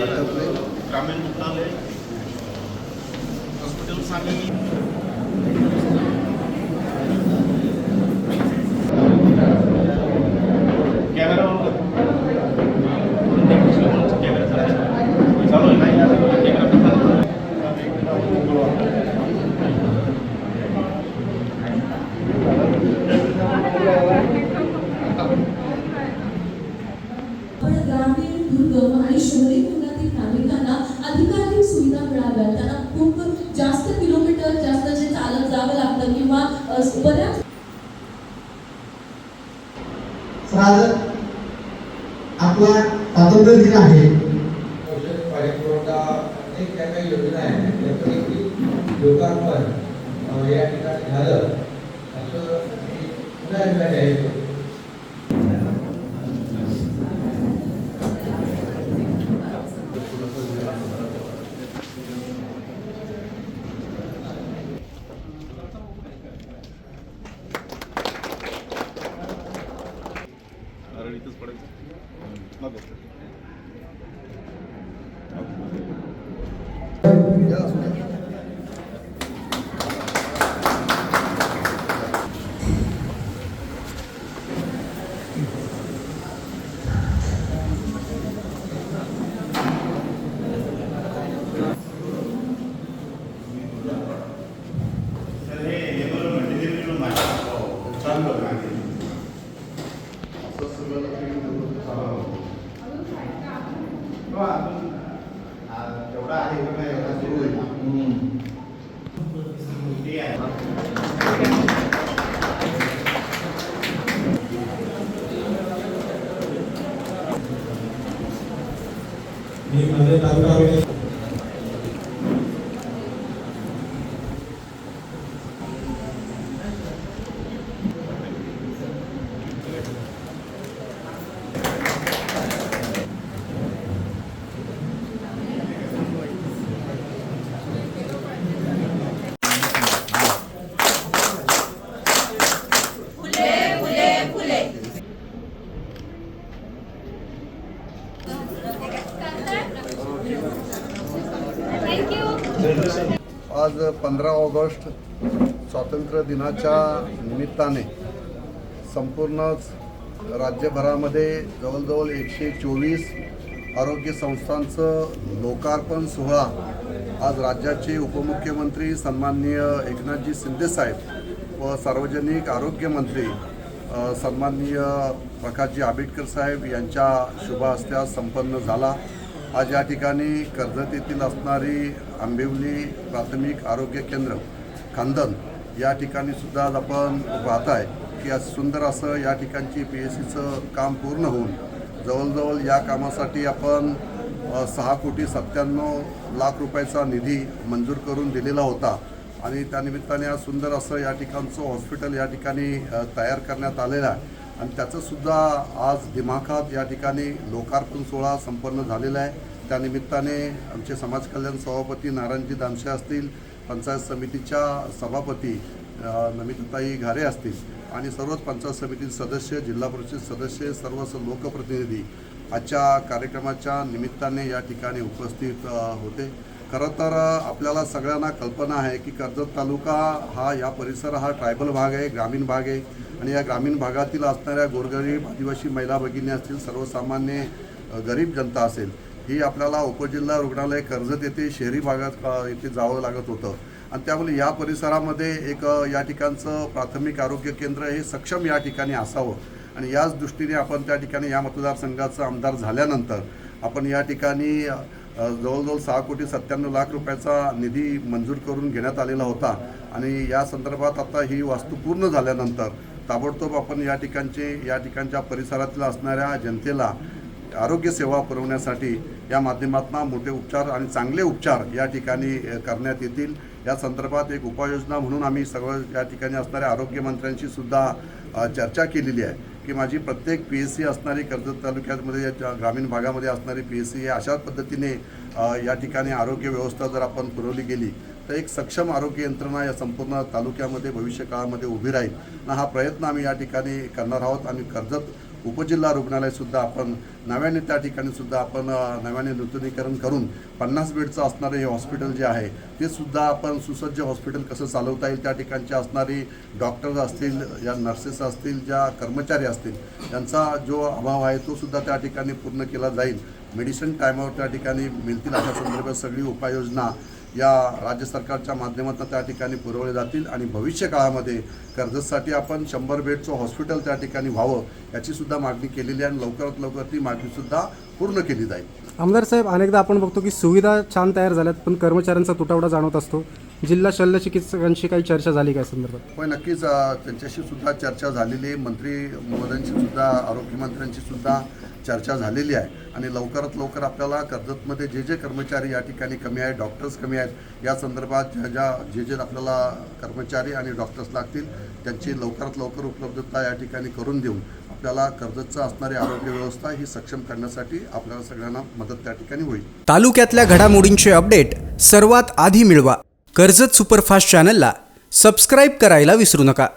ग्रामीण रुग्णालय हॉस्पिटल्स आणि ग्रामीण दुर्गम आणि शहरी भागातील नागरिकांना अधिकाधिक सुविधा मिळाव्या, त्यांना खूप जास्त किलोमीटर जास्त जे चालत जावं लागतं किंवा बऱ्याच आपला स्वातंत्र्य दिन आहे. अनेक काही योजना आहेत त्यापैकी लोकार्पण या ठिकाणी झालं असं मी पुन्हा एकदा जाहीर करतो. आज 15 ऑगस्ट स्वातंत्र्य दिनाच्या निमित्ताने संपूर्णच राज्यभरामध्ये जवळजवळ 124 आरोग्य संस्थांचं लोकार्पण सोहळा आज राज्याचे उपमुख्यमंत्री सन्माननीय एकनाथजी शिंदे साहेब व सार्वजनिक आरोग्य मंत्री सन्माननीय प्रकाशजी आंबेडकर साहेब यांच्या शुभ हस्ते संपन्न झाला. आज या ठिकाणी कर्जत येथील असणारी आंबिवली प्राथमिक आरोग्य केंद्र खांदन या ठिकाणी सुद्धा आज आपण पाहत आहे की आज सुंदर असं या ठिकाणची PSCचं काम पूर्ण होऊन जवळजवळ या कामासाठी आपण 6,97,00,000 रुपयाचा निधी मंजूर करून दिलेला होता आणि त्यानिमित्ताने आज सुंदर असं या ठिकाणचं हॉस्पिटल या ठिकाणी तयार करण्यात आलेलं आहे आणि त्याचंसुद्धा आज दिमाखात या ठिकाणी लोकार्पण सोहळा संपन्न झालेला आहे. त्यानिमित्ताने आमचे समाज कल्याण सभापती नारायणजी दानशे असतील, पंचायत समितीच्या सभापती नमिताताई घारे असतील आणि सर्वच पंचायत समिती सदस्य, जिल्हा परिषद सदस्य, सर्व लोकप्रतिनिधी आजच्या कार्यक्रमाच्या निमित्ताने या ठिकाणी उपस्थित होते. खरं तर आपल्याला सगळ्यांना कल्पना आहे की कर्जत तालुका या परिसर हा ट्रायबल भाग आहे, ग्रामीण भाग आहे आणि या ग्रामीण भागातील असणाऱ्या गोरगरीब आदिवासी महिला भगिनी असतील, सर्वसामान्य गरीब जनता असेल, ही आपल्याला उपजिल्हा रुग्णालय कर्जत येथे शहरी भागात इथे जावं लागत होतं आणि त्यामुळे या परिसरामध्ये एक या ठिकाणचं प्राथमिक आरोग्य केंद्र हे सक्षम या ठिकाणी असावं आणि याच दृष्टीने आपण त्या ठिकाणी या मतदारसंघाचा आमदार झाल्यानंतर आपण या ठिकाणी जवळजवळ 6,97,00,000 रुपयाचा निधी मंजूर करून घेण्यात आलेला होता आणि या संदर्भात आता ही वास्तू पूर्ण झाल्यानंतर ताबडतोब आपण या ठिकाणच्या परिसरातील असणाऱ्या जनतेला आरोग्य सेवा पुरवण्यासाठी या माध्यमातून मोठे उपचार आणि चांगले उपचार या ठिकाणी करण्यात येतील. या संदर्भात एक उपाययोजना म्हणून आम्ही सर्व या ठिकाणी असणाऱ्या आरोग्यमंत्र्यांशी सुद्धा चर्चा केलेली आहे की माझी प्रत्येक PSC असणारी कर्जत तालुक्यामध्ये ग्रामीण भागामध्ये असणारी PSC अशाच पद्धतीने या ठिकाणी आरोग्य व्यवस्था जर आपण पुरवली गेली तर एक सक्षम आरोग्य यंत्रणा या संपूर्ण तालुक्यामध्ये भविष्य काळामध्ये उभी राहील ना हा प्रयत्न आम्ही या ठिकाणी करणार आहोत. आम्ही कर्जत उपजिल्हा रुग्णालयसुद्धा आपण नव्याने त्या ठिकाणी सुद्धा आपण नव्याने नूतनीकरण करून 50 बेडचं असणारे हे हॉस्पिटल जे आहे ते सुद्धा आपण सुसज्ज हॉस्पिटल कसं चालवता येईल, त्या ठिकाणचे असणारी डॉक्टर्स असतील, या नर्सेस असतील, ज्या कर्मचारी असतील, त्यांचा जो अभाव आहे तो सुद्धा त्या ठिकाणी पूर्ण केला जाईल. मेडिसिन टायमावर त्या ठिकाणी मिळतील अशा संदर्भात सगळी उपाययोजना या राज्य सरकारच्या माध्यमातून त्या ठिकाणी पुरवले जातील आणि भविष्य काळामध्ये कर्जतसाठी आपण 100 बेडचं हॉस्पिटल त्या ठिकाणी व्हावं याची सुद्धा मागणी केलेली आहे आणि लवकरात लवकर ती मागणीसुद्धा पूर्ण केली जाईल. आमदार साहेब, अनेकदा आपण बघतो की सुविधा छान तयार झाल्यात पण कर्मचाऱ्यांचा तुटवडा जाणवत असतो. जिल्हा शल्य चिकित्सकांशी काही चर्चा झाली काय संदर्भात? होय, नक्कीच त्यांच्याशी सुद्धा चर्चा झालेली आहे. मंत्री महोदयांशी सुद्धा, आरोग्यमंत्र्यांशी सुद्धा चर्चा झालेली आहे आणि लवकरात लवकर आपल्याला कर्जतमध्ये जे जे कर्मचारी या ठिकाणी कमी आहेत, डॉक्टर्स कमी आहेत, या संदर्भात जे आपल्याला कर्मचारी आणि डॉक्टर्स लागतील त्यांची लवकरात लवकर उपलब्धता या ठिकाणी करून देऊन आपल्याला कर्जतचं असणारी आरोग्य व्यवस्था ही सक्षम करण्यासाठी आपल्याला सगळ्यांना मदत त्या ठिकाणी होईल. तालुक्यातल्या घडामोडींचे अपडेट सर्वात आधी मिळवा. कर्जत सुपरफास्ट चॅनलला सबस्क्राईब करायला विसरू नका.